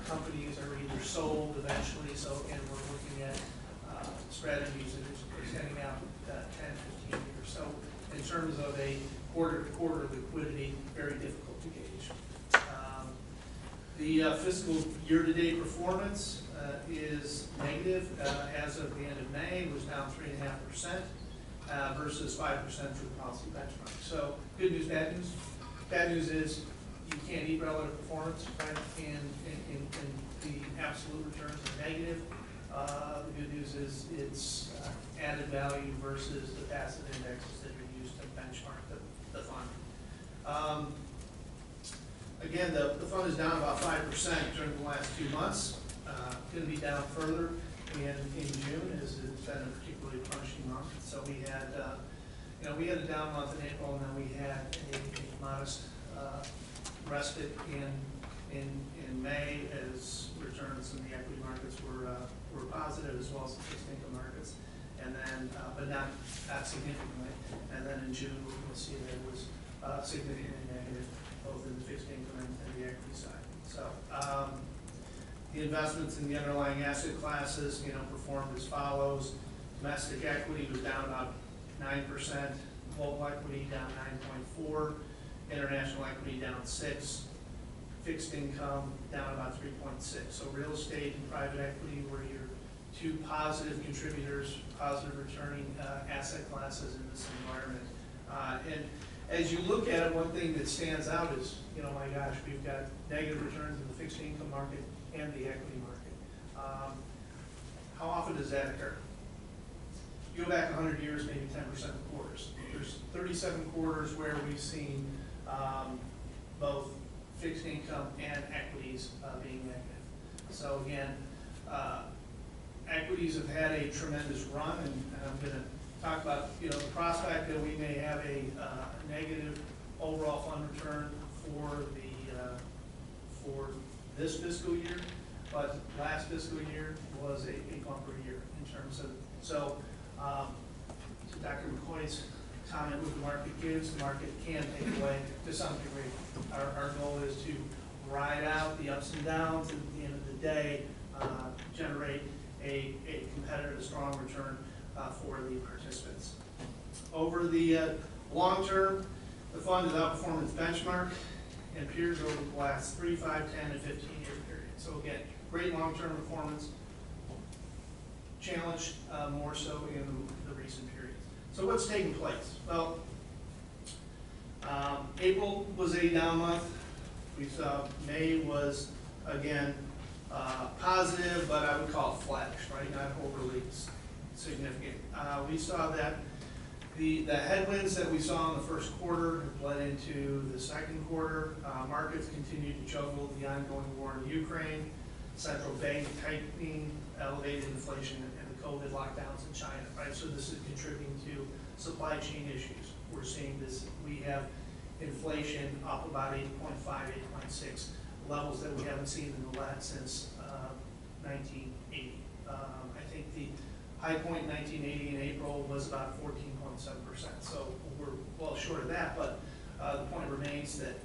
companies are either sold eventually, so again, we're looking at strategies that are extending out 10, 15 years. So in terms of a quarter-to-quarter liquidity, very difficult to gauge. The fiscal year-to-date performance is negative as of the end of May. It was down 3.5% versus 5% for the policy benchmark. So good news, bad news. Bad news is you can't eat relative performance, right? And the absolute returns are negative. The good news is it's added value versus the passive indexes that are used to benchmark the fund. Again, the fund is down about 5% during the last 2 months. Going to be down further in June, as it's been a particularly punishing month. So we had, we had a down month in April, and then we had a modest respite in May as returns in the equity markets were positive, as well as the fixed income markets, and then but not significantly. And then in June, we'll see that it was significantly negative, both in the fixed income and the equity side. So the investments in the underlying asset classes, performed as follows. Domestic equity was down about 9%. Global equity down 9.4%. International equity down 6%. Fixed income down about 3.6%. So real estate and private equity were your two positive contributors, positive returning asset classes in this environment. And as you look at it, one thing that stands out is, my gosh, we've got negative returns in the fixed income market and the equity market. How often does that occur? You go back 100 years, maybe 10% of the quarters. There's 37 quarters where we've seen both fixed income and equities being negative. So again, equities have had a tremendous run, and I'm going to talk about the prospect that we may have a negative overall fund return for this fiscal year, but last fiscal year was a bumper year in terms of to Dr. McCoy's comment, what the market gives, the market can take away to some degree. Our goal is to ride out the ups and downs, and at the end of the day, generate a competitive, strong return for the participants. Over the long term, the fund has outperformed its benchmark and peers over the last 3, 5, 10, and 15-year period. So again, great long-term performance, challenged more so in the recent periods. So what's taking place? Well, April was a down month. We saw May was, again, positive, but I would call it flattish, right? Not overly significant. We saw that the headwinds that we saw in the first quarter have bled into the second quarter. Markets continue to juggle the ongoing war in Ukraine, central bank tightening, elevated inflation, and the COVID lockdowns in China, right? So this is contributing to supply chain issues. We're seeing this. We have inflation up about 8.5, 8.6, levels that we haven't seen in the last since 1980. I think the high point in 1980 in April was about 14.7%. So we're well short of that, but the point remains that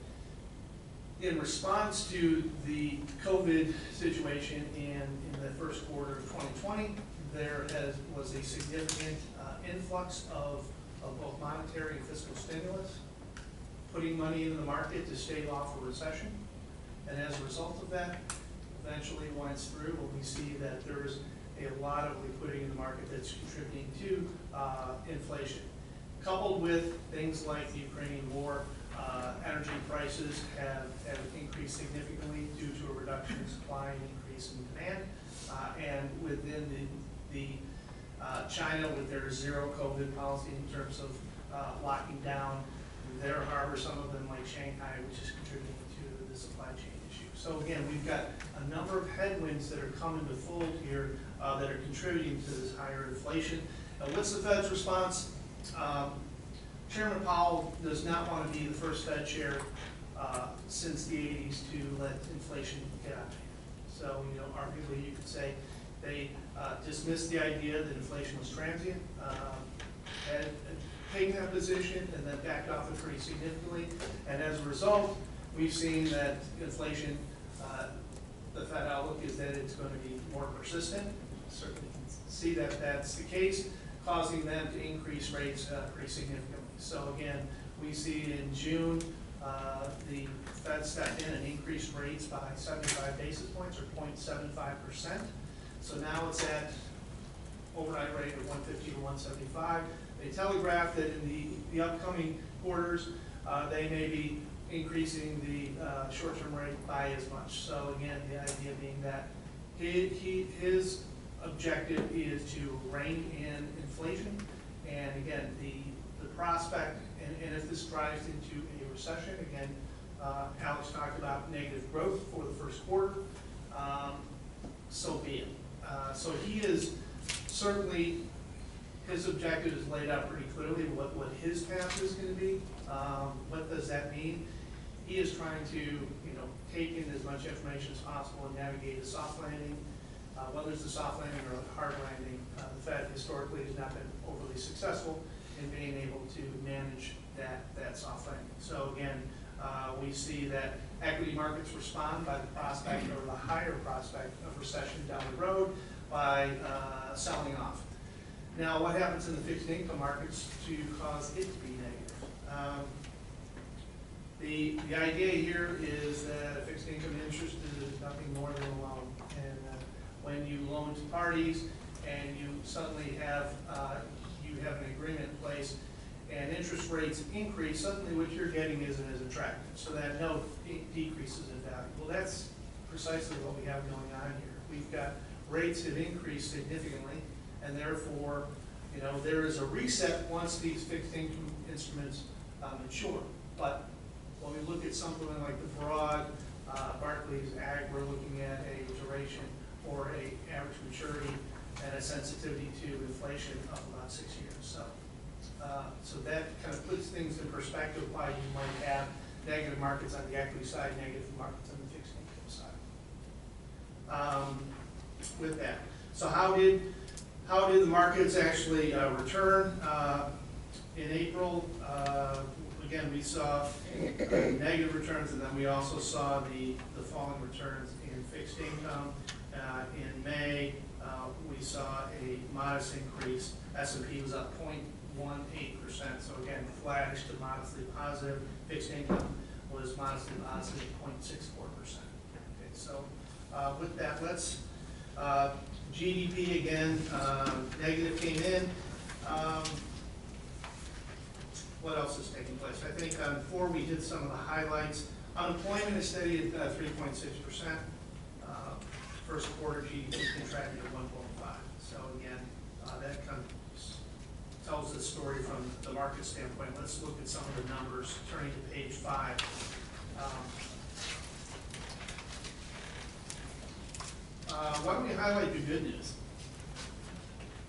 in response to the COVID situation in the first quarter of 2020, there was a significant influx of both monetary and fiscal stimulus, putting money into the market to stave off a recession. And as a result of that, eventually once through, when we see that there's a lot of liquidity in the market that's contributing to inflation. Coupled with things like the Ukrainian war, energy prices have increased significantly due to a reduction in supply and increase in demand. And within the China, with their zero COVID policy in terms of locking down their harbor, some of them like Shanghai, which is contributing to the supply chain issue. So again, we've got a number of headwinds that are coming to fold here that are contributing to this higher inflation. And what's the Fed's response? Chairman Powell does not want to be the first Fed chair since the 80s to let inflation get out of hand. So, arguably you could say they dismissed the idea that inflation was transient, had taken that position, and then backed off it pretty significantly. And as a result, we've seen that inflation the Fed outlook is that it's going to be more persistent. Certainly can see that that's the case, causing them to increase rates pretty significantly. So again, we see in June, the Fed stepped in and increased rates by 75 basis points, or 0.75%. So now it's at overnight rate of 150 to 175. They telegraphed that in the upcoming quarters, they may be increasing the short-term rate by as much. So again, the idea being that his objective is to rein in inflation, and again, the prospect, and if this drives into a recession, again, Alex talked about negative growth for the first quarter, so be it. So he is certainly, his objective is laid out pretty clearly what his path is going to be. What does that mean? He is trying to, take in as much information as possible and navigate a soft landing. Whether it's a soft landing or a hard landing, the Fed historically has not been overly successful in being able to manage that soft landing. So again, we see that equity markets respond by the prospect or the higher prospect of recession down the road by selling off. Now, what happens in the fixed income markets to cause it to be negative? The idea here is that a fixed income interest is nothing more than a loan. And when you loan to parties and you suddenly have an agreement in place and interest rates increase, suddenly what you're getting isn't as attractive. So that note decreases in value. Well, that's precisely what we have going on here. We've got rates have increased significantly, and therefore, there is a reset once these fixed income instruments mature. But when we look at something like the broad Barclays Ag, we're looking at a duration or a average maturity and a sensitivity to inflation of about 6 years. So that kind of puts things in perspective why you might have negative markets on the equity side, negative markets on the fixed income side. With that, so how did the markets actually return in April? Again, we saw negative returns, and then we also saw the falling returns in fixed income. In May, we saw a modest increase. S&P was up 0.18%, so again, flattish to modestly positive. Fixed income was modestly positive, 0.64%. Okay, so with that, let's GDP again, negative came in. What else is taking place? I think before we did some of the highlights. Unemployment is steady at 3.6%. First quarter GDP contracted at 1.5. So again, that kind of tells the story from the market standpoint. Let's look at some of the numbers. Turning to page 5. Why don't we highlight the good news?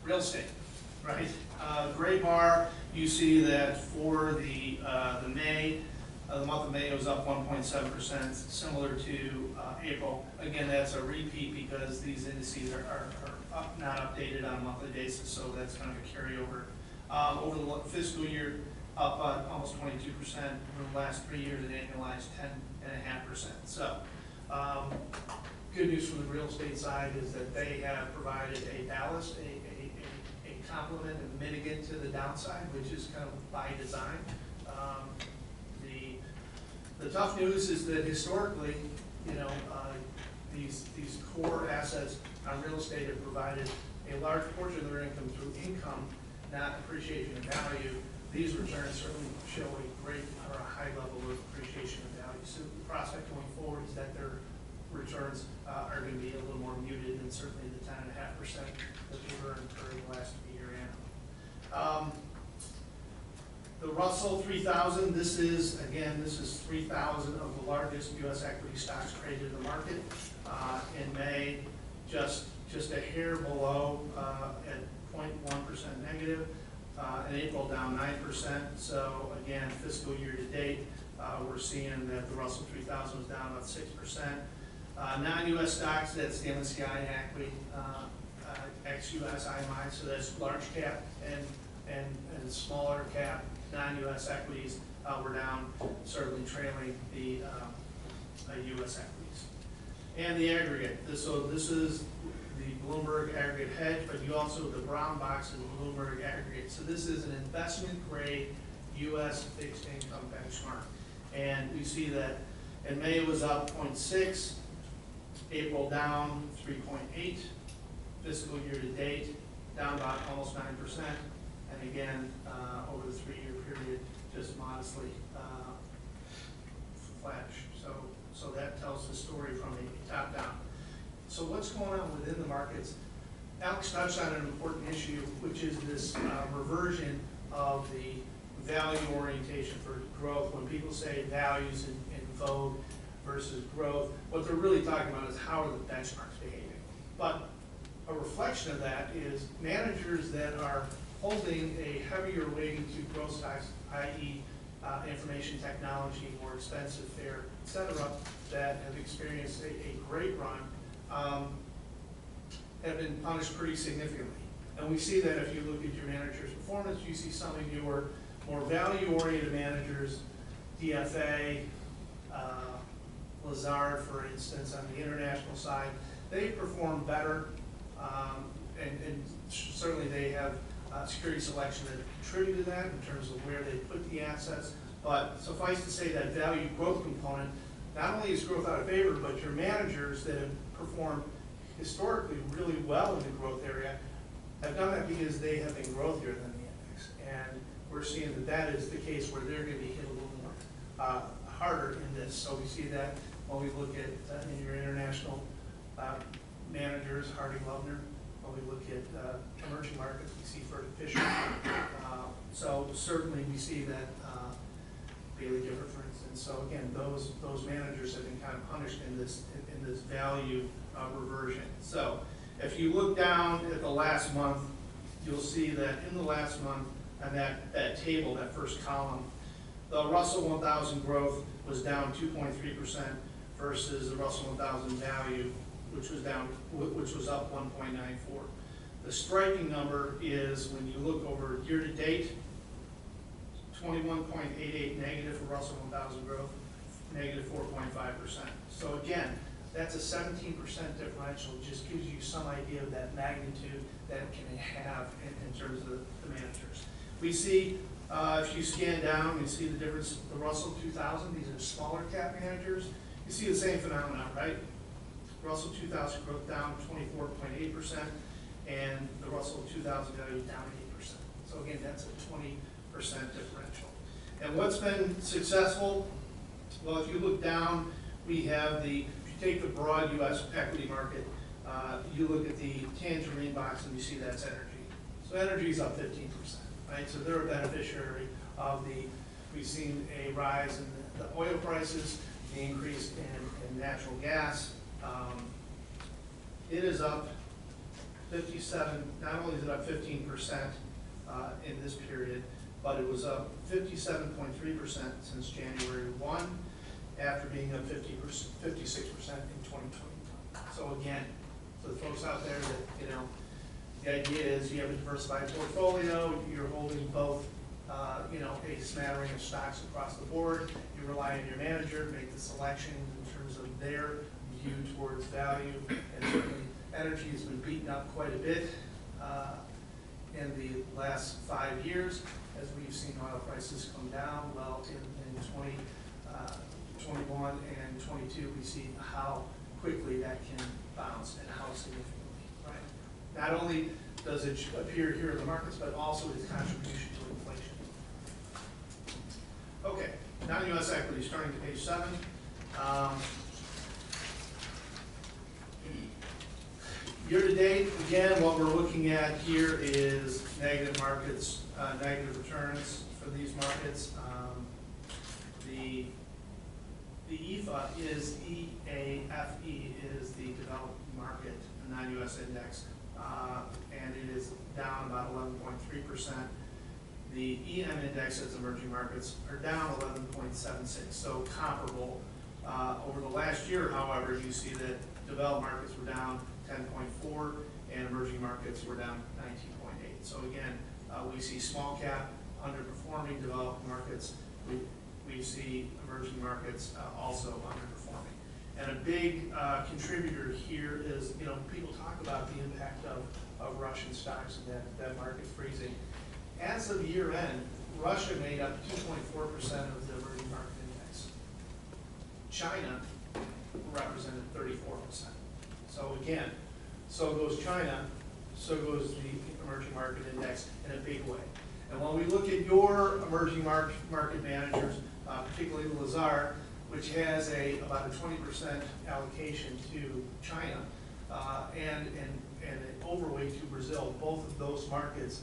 Real estate, right? Gray bar, you see that for the May, the month of May was up 1.7%, similar to April. Again, that's a repeat because these indices are up, not updated on a monthly basis, so that's kind of a carryover. Over the fiscal year, up almost 22%. Over the last 3 years, it annualized 10.5%. So, good news from the real estate side is that they have provided a ballast, a complement and mitigant to the downside, which is kind of by design. The tough news is that historically, these core assets on real estate have provided a large portion of their income through income, not appreciation of value. These returns certainly show a great or a high level of appreciation of value. So the prospect going forward is that their returns are going to be a little more muted than certainly the 10.5% that they earned during the last year and. The Russell 3000, this is 3,000 of the largest U.S. equity stocks traded in the market. In May, just a hair below at 0.1% negative. In April, down 9%. So again, fiscal year to date, we're seeing that the Russell 3000 was down about 6%. Non-U.S. stocks, that's the MSCI equity, ex-U.S. IMI, so that's large cap and smaller cap non-U.S. equities were down, certainly trailing the U.S. equities. and the aggregate. So this is the Bloomberg aggregate hedge, but you also, the brown box is Bloomberg aggregate. So this is an investment grade U.S. fixed income benchmark. And we see that in May it was up 0.6, April down 3.8, fiscal year to date down about almost 9%, and again, over the 3-year period, just modestly flattish. So that tells the story from the top down. So what's going on within the markets? Alex touched on an important issue, which is this reversion of the value orientation for growth. When people say values in vogue versus growth, what they're really talking about is how are the benchmarks behaving. But a reflection of that is managers that are holding a heavier weighting to growth stocks, i.e. Information technology, more expensive fare, et cetera, that have experienced a great run, have been punished pretty significantly. And we see that if you look at your manager's performance, you see some of your more value-oriented managers, DFA, Lazard, for instance, on the international side, they perform better, and certainly they have security selection that contributed to that in terms of where they put the assets. But suffice to say that value growth component, not only is growth out of favor, but your managers that have performed historically really well in the growth area have done that because they have been growthier than the index. And we're seeing that that is the case where they're going to be hit a little more harder in this. So we see that when we look at in your international managers, Hardy Loebner. When we look at emerging markets, we see Ferd Fisher. So certainly we see that Bailey Gifford, for instance. So again, those managers have been kind of punished in this value reversion. So if you look down at the last month, you'll see that in the last month, on that table, that first column, the Russell 1000 growth was down 2.3% versus the Russell 1000 value, which was up 1.94. The striking number is when you look over year to date, 21.88 negative for Russell 1000 growth, negative 4.5%. So again, that's a 17% differential. It just gives you some idea of that magnitude that it can have in terms of the managers. We see, if you scan down, you see the difference, the Russell 2000, these are smaller cap managers. You see the same phenomenon, right? Russell 2000 growth down 24.8%, and the Russell 2000 value down 8%. So again, that's a 20% differential. And what's been successful? Well, if you look down, we have if you take the broad U.S. equity market, you look at the tangerine box and you see that's energy. So energy is up 15%, right? So they're a beneficiary of we've seen a rise in the oil prices, the increase in natural gas. It is up 57, not only is it up 15% in this period, but it was up 57.3% since January 1, after being up 56% in 2020. So again, for the folks out there that, the idea is you have a diversified portfolio, you're holding both, a smattering of stocks across the board, you rely on your manager to make the selection in terms of their view towards value, and certainly energy has been beaten up quite a bit in the last 5 years as we've seen oil prices come down. Well, in 2021 and 22, we see how quickly that can bounce and how significantly, right? Not only does it appear here in the markets, but also its contribution to inflation. Okay, non-U.S. equities, starting to page 7. Year to date, again, what we're looking at here is negative markets, negative returns for these markets. The EAFE is EAFE is the developed market non-U.S. index, and it is down about 11.3%. The EM index as emerging markets are down 11.76, so comparable. Over the last year, however, you see that developed markets were down 10.4 and emerging markets were down 19.8. So again, we see small cap underperforming developed markets. We see emerging markets also underperforming. And big contributor here is, you know, people talk about the impact of Russian stocks and that market freezing. As of year end, Russia made up 2.4% of the emerging market index. China represented 34%. So again, so goes China, so goes the emerging market index in a big way. And when we look at your emerging market managers, particularly Lazard, which has about a 20% allocation to China and an overweight to Brazil, both of those markets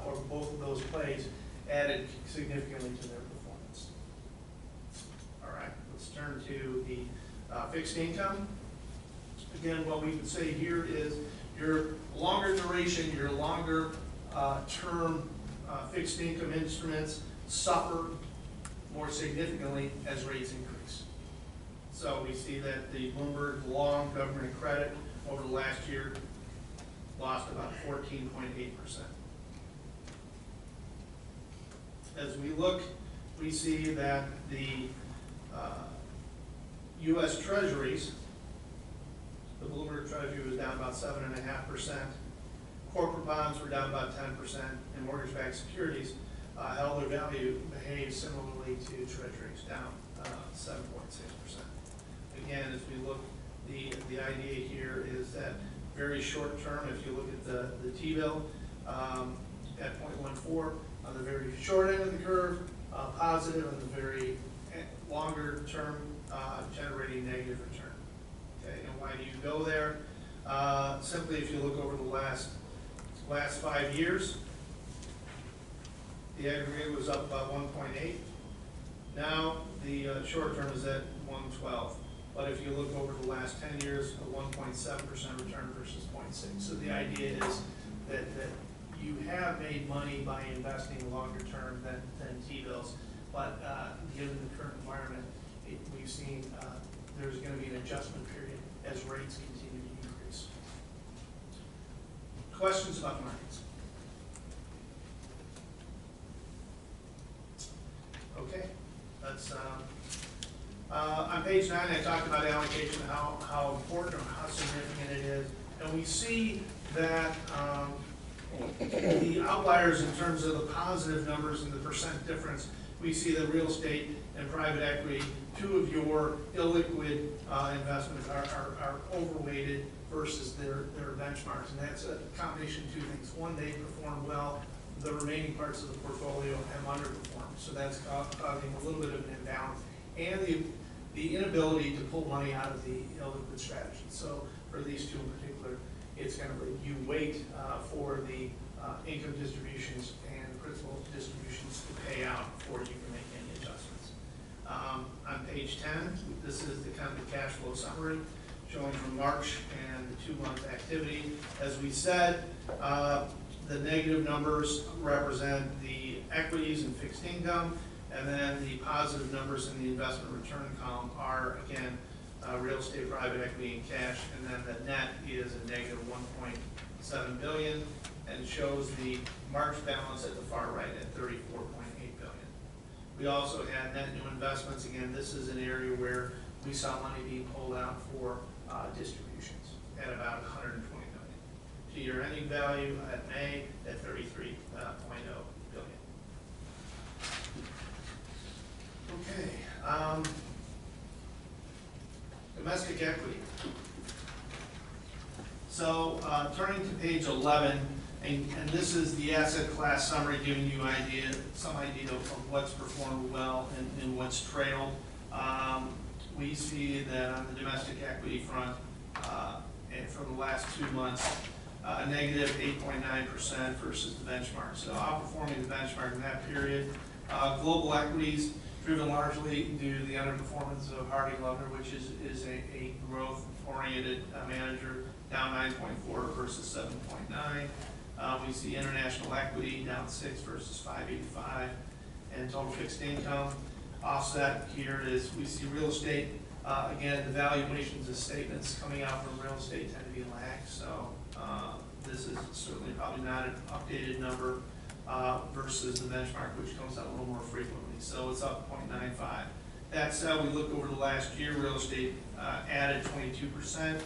or both of those plays added significantly to their performance. All right, let's turn to the fixed income. Again, what we would say here is your longer duration, your longer term fixed income instruments suffer more significantly as rates increase. So we see that the Bloomberg long government credit over the last year lost about 14.8%. As we look, we see that the U.S. Treasuries, the Bloomberg Treasury was down about 7.5%. Corporate bonds were down about 10%, and mortgage-backed securities held their value, behaved similarly to Treasuries, down 7.6%. Again, as we look, the idea here is that very short term, if you look at the T-bill at 0.14, on the very short end of the curve, positive, on the very longer term, generating negative return. Okay, and why do you go there? Simply, if you look over the last 5 years, the aggregate was up about 1.8. Now the short term is at 112. But if you look over the last 10 years, a 1.7% return versus 0.6. So the idea is that you have made money by investing longer term than T-bills, but given the current environment, we've seen there's going to be an adjustment period as rates continue to increase. Questions about the markets? Okay, that's on page 9. I talked about allocation, how important or how significant it is, and we see that the outliers in terms of the positive numbers and the percent difference. We see that real estate and private equity, two of your illiquid investments, are overweighted versus their benchmarks, and that's a combination of two things. One, they perform well. The remaining parts of the portfolio have underperformed, so that's causing a little bit of an imbalance, and the inability to pull money out of the illiquid strategy. So for these two in particular, it's going to you wait for the income distributions and principal distributions to pay out before you can make any adjustments. On page 10, this is the kind of the cash flow summary showing from March and the 2-month activity. As we said, the negative numbers represent the equities and fixed income, and then the positive numbers in the investment return column are, again, real estate, private equity, and cash, and then the net is a negative 1.7 billion, and shows the March balance at the far right at 34.8 billion. We also had net new investments. Again, this is an area where we saw money being pulled out for distributions at about 120 million. To your ending value at May at 33.0 billion. Okay. Domestic equity. So turning to page 11, and this is the asset class summary, giving you some idea of what's performed well and what's trailed. We see that on the domestic equity front, and for the last 2 months, a negative 8.9% versus the benchmark. So outperforming the benchmark in that period. Global equities, driven largely due to the underperformance of Harding Loevner, which is a growth-oriented manager, down 9.4 versus 7.9. We see international equity down 6 versus 585, and total fixed income offset here is we see real estate. Again, the valuations of statements coming out from real estate tend to be lagged, so this is certainly probably not an updated number versus the benchmark, which comes out a little more frequently. So it's up 0.95. That said, we look over the last year, real estate added 22%,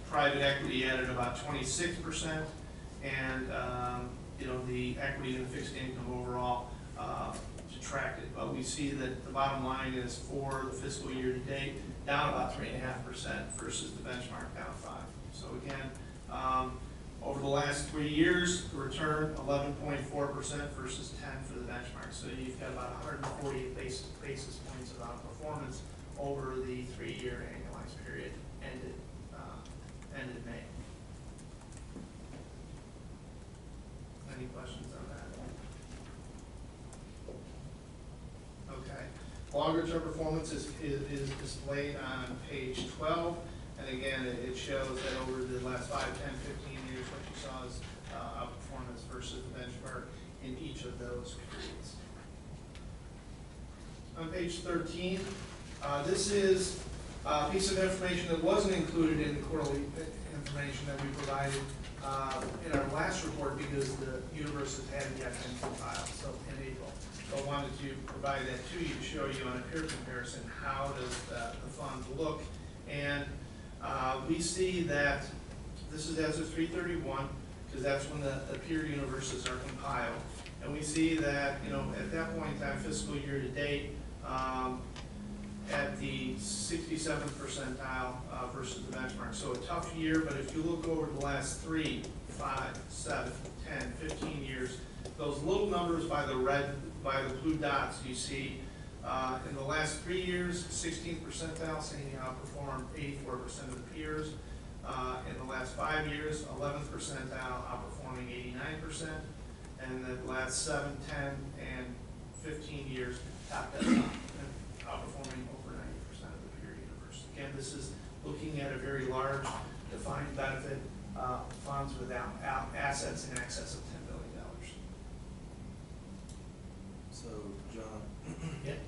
private equity added about 26%, and the equity and the fixed income overall detracted. But we see that the bottom line is for the fiscal year to date, down about 3.5% versus the benchmark down 5%. So again, over the last 3 years, the return 11.4% versus 10% for the benchmark. So you've got about 148 basis points of outperformance over the 3-year annualized period ended May. Any questions on that? Okay. Longer term performance is displayed on page 12. And again, it shows that over the last 5, 10, 15 years, what you saw is outperformance versus the benchmark in each of those periods. On page 13, this is a piece of information that wasn't included in the quarterly information that we provided in our last report because the universities hadn't yet been compiled, so in April. So I wanted to provide that to you to show you on a peer comparison how does the fund look. And we see that this is as of 3/31, because that's when the peer universes are compiled. And we see that, at that point in time, fiscal year to date, at the 67th percentile versus the benchmark. So a tough year, but if you look over the last 3, 5, 7, 10, 15 years, those little numbers by the blue dots you see, in the last 3 years, 16th percentile, saying you outperformed 84% of the peers. In the last 5 years, 11th percentile, outperforming 89%. And the last 7, 10, and 15 years, top decile, outperforming over 90% of the peer universe. Again, this is looking at a very large defined benefit funds with assets in excess of $10 billion. So, John, Yeah.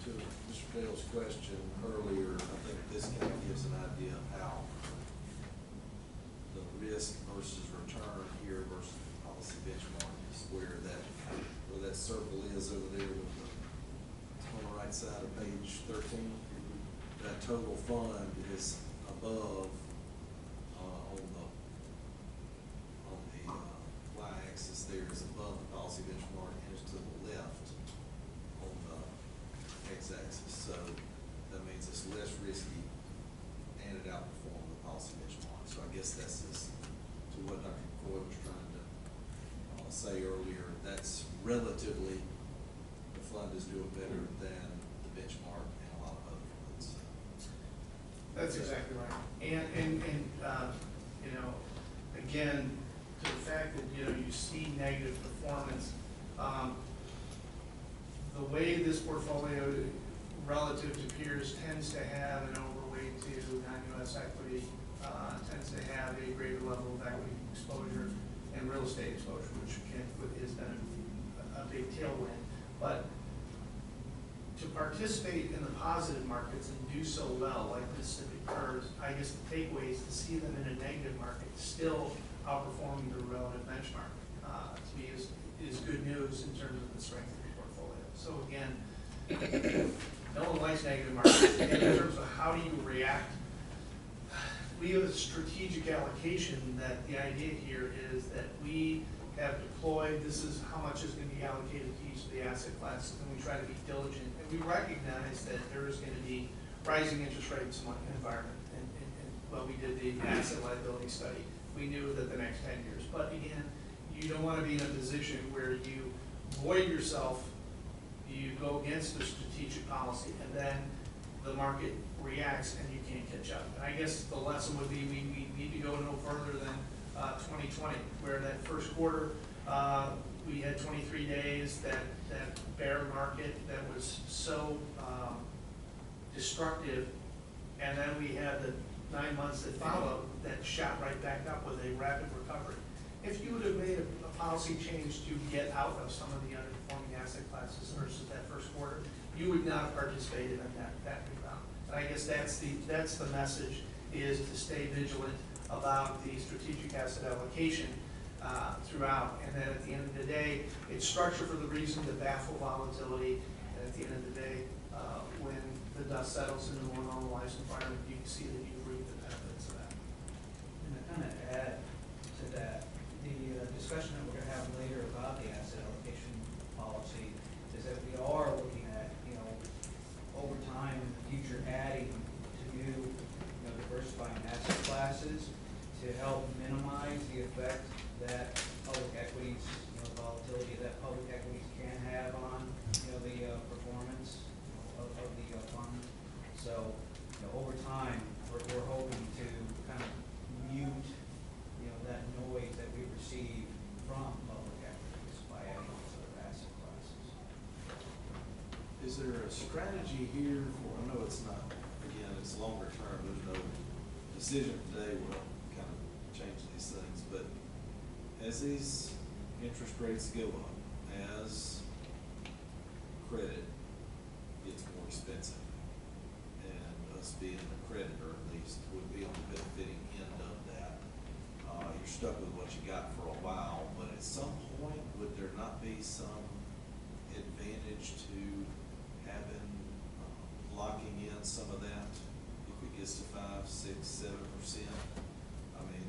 to Mr. Dale's question earlier, I think this kind of gives an idea of how the risk versus return here versus the policy benchmark is where that circle is over there with on the right side of page 13. That total fund is above on the y-axis there is above the policy benchmark, and it's to the left on the x-axis. So that means it's less risky and it outperformed the policy benchmark. So I guess that's just to what Dr. Coy was trying to say earlier. That's relatively, the fund is doing better than the benchmark and a lot of other funds. That's exactly right. And again, to the fact that, you see negative performance, the way this portfolio relative to peers tends to have an overweight to non-U.S. equity, tends to have a greater level of equity exposure and real estate exposure, which has been a big tailwind. But to participate in the positive markets and do so well, like Mississippi PERS, I guess the takeaway is to see them in a negative market still outperforming the relative benchmark, to me is good news in terms of the strength of your portfolio. So again, no one likes negative markets. And in terms of how do you react, we have a strategic allocation that the idea here is that we have deployed, this is how much is going to be allocated to each of the asset classes, and we try to be diligent. And we recognize that there is going to be rising interest rates environment. And well, we did the asset liability study. We knew that the next 10 years. But again, you don't want to be in a position where you void yourself, you go against the strategic policy, and then the market reacts and you can't catch up. And I guess the lesson would be we need to go no further than 2020, where that first quarter we had 23 days, that bear market that was so destructive, and then we had the 9 months that followed that shot right back up with a rapid recovery. If you would have made a policy change to get out of some of the underperforming asset classes versus that first quarter, you would not have participated in that rebound. And I guess that's the message, is to stay vigilant about the strategic asset allocation throughout. And then at the end of the day, it's structured for the reason to baffle volatility. And at the end of the day, when the dust settles in a more normalized environment, you can see that you reap the benefits of that. And to kind of add to that, the discussion that we're going to have later about the asset allocation policy is that we are looking at, over time in the future, adding to new, diversifying asset classes to help minimize the effect that public equities, volatility that public equities can have on, the performance of the fund. So, over time, we're hoping to kind of mute, that noise that we receive from public equities by adding those other asset classes. Is there a strategy here for, I know it's not, again, it's longer term, there's no decision today will kind of change these things, but as these interest rates go up, as credit gets more expensive, and us being a creditor at least would be on the benefiting end of that, you're stuck with what you got for a while, but at some point, would there not be some advantage to having, locking in some of that if it gets to 5, 6, 7%? I mean,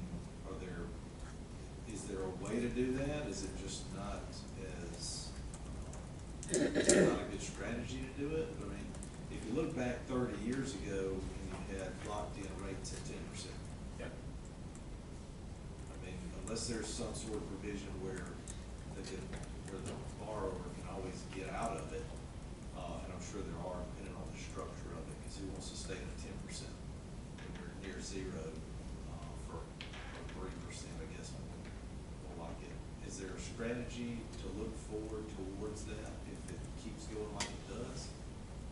is there a way to do that? Is it just not as, it's not a good strategy to do it? I mean, if you look back 30 years ago and you had locked in rates at 10%. Yep. I mean, unless there's some sort of provision where where the borrower can always get out of it, and I'm sure there are, depending on the structure of it, because who wants to stay at 10% when you're near zero for 3%, I guess we'll like it. Is there a strategy to look forward towards that if it keeps going like it does?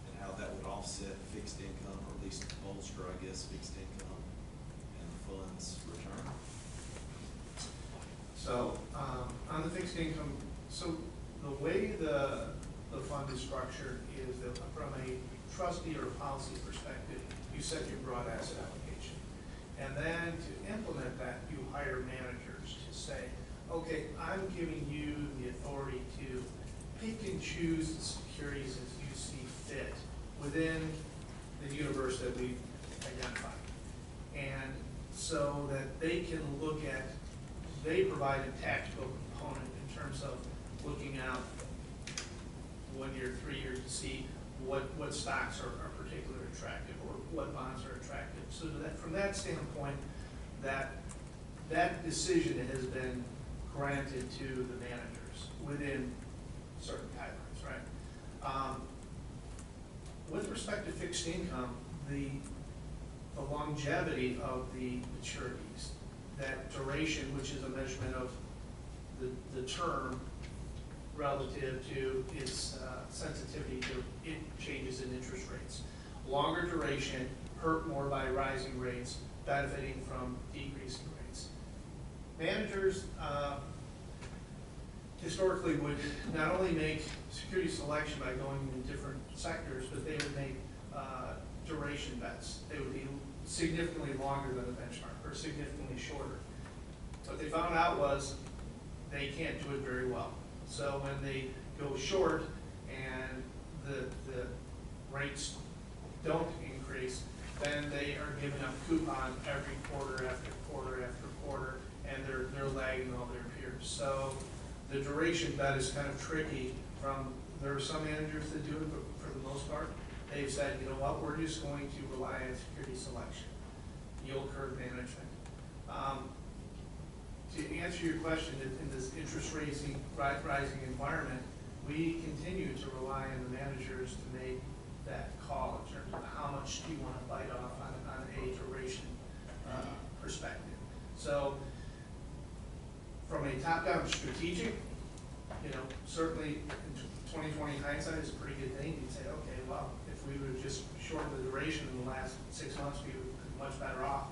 And how that would offset fixed income, or at least bolster, I guess, fixed income and the fund's return? So, on the fixed income, so the way the fund is structured is that from a trustee or policy perspective, you set your broad asset allocation. And then to implement that, you hire managers to say, okay, I'm giving you the authority to pick and choose the securities as you see fit within the universe that we've identified. And so that they can look at, they provide a tactical component in terms of looking out 1 year, 3 years to see what stocks are particularly attractive or what bonds are attractive. So that from that standpoint, that decision has been granted to the managers within certain guidelines, right? With respect to fixed income, the longevity of the maturities, that duration, which is a measurement of the term relative to its sensitivity to changes in interest rates. Longer duration hurt more by rising rates, benefiting from decreasing rates. Managers historically would not only make security selection by going in different sectors, but they would make duration bets. They would be significantly longer than the benchmark or significantly shorter. What they found out was they can't do it very well. So when they go short and the rates don't increase, then they are giving up coupon every quarter after quarter after quarter, and they're lagging all their peers. So the duration bet is kind of tricky. There are some managers that do it, but for the most part, they've said, you know what, we're just going to rely on security selection, yield curve management. To answer your question, in this interest rising environment, we continue to rely on the managers to make that call in terms of how much do you want to bite off on a duration perspective. So from a top-down strategic, certainly in 2020 hindsight is a pretty good thing. You'd say, okay, well, if we would have just shortened the duration in the last 6 months, we would be much better off.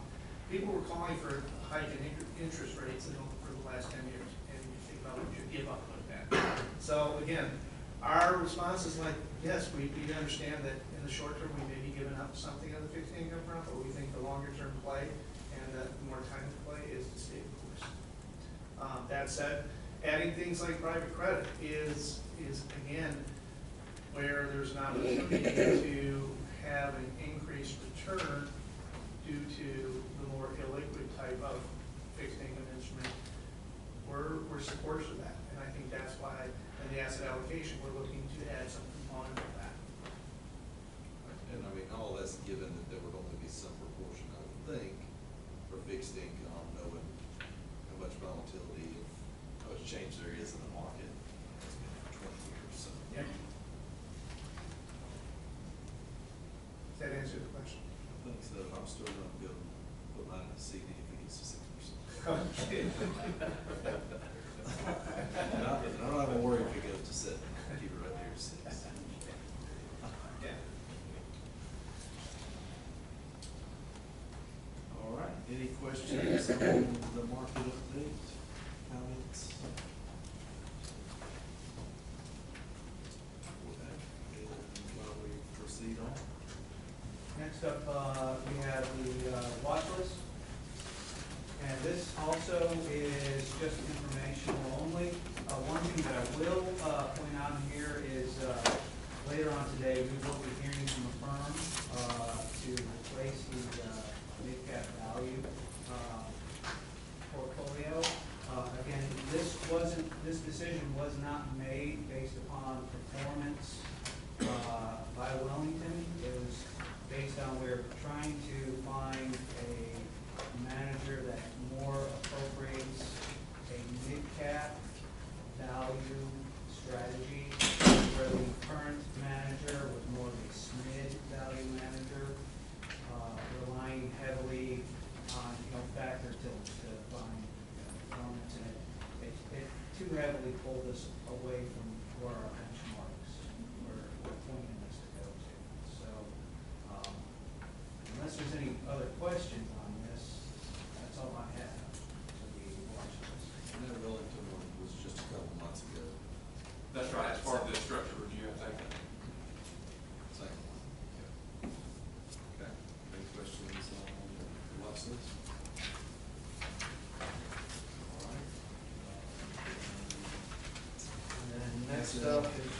People were calling for a hike in interest rates for the last 10 years, and you think about what you give up with that. So again, our response is like, yes, we understand that in the short term we may be giving up something on the fixed income front, but we think the longer term play and the more time to play is to stay the course. That said, adding things like private credit is again, where there's an opportunity to have an increased return due to the more illiquid type of fixed income instrument, we're supporters of that. And I think that's why in the asset allocation, we're looking to add some component of that. And I mean, all that's given that there would only be some proportion, I would think, for fixed income, knowing how much volatility and how much change there is in the market. It's been for 20 years, so. Yeah. Does that answer the question? I think so. I'm still gonna go put mine in a CD if it gets to 6%. Okay. I'm not gonna worry if it goes to 7. Keep it right there at 6. Yeah. All right, any questions on the market update, comments? Okay, and while we proceed on. Next up, we have the watch list. And this also is just informational only. One thing that I will point out in here is later on today, we will be hearing from a firm to replace the mid-cap value portfolio. Again, this decision was not made based upon performance by Wellington. It was based on we're trying to find a manager that more appropriates a mid-cap value strategy, where the current manager was more of a SMID value manager, relying heavily on, factor tilts to find performance, and it too heavily pulled us away from where our benchmarks were pointing us to go to. So, unless there's any other questions on this, that's all I have for the watch list. And that Wellington one was just a couple months ago. That's right, it's part of the structure review, I think. Second one. Okay, any questions on the watch list? All right. And then next up is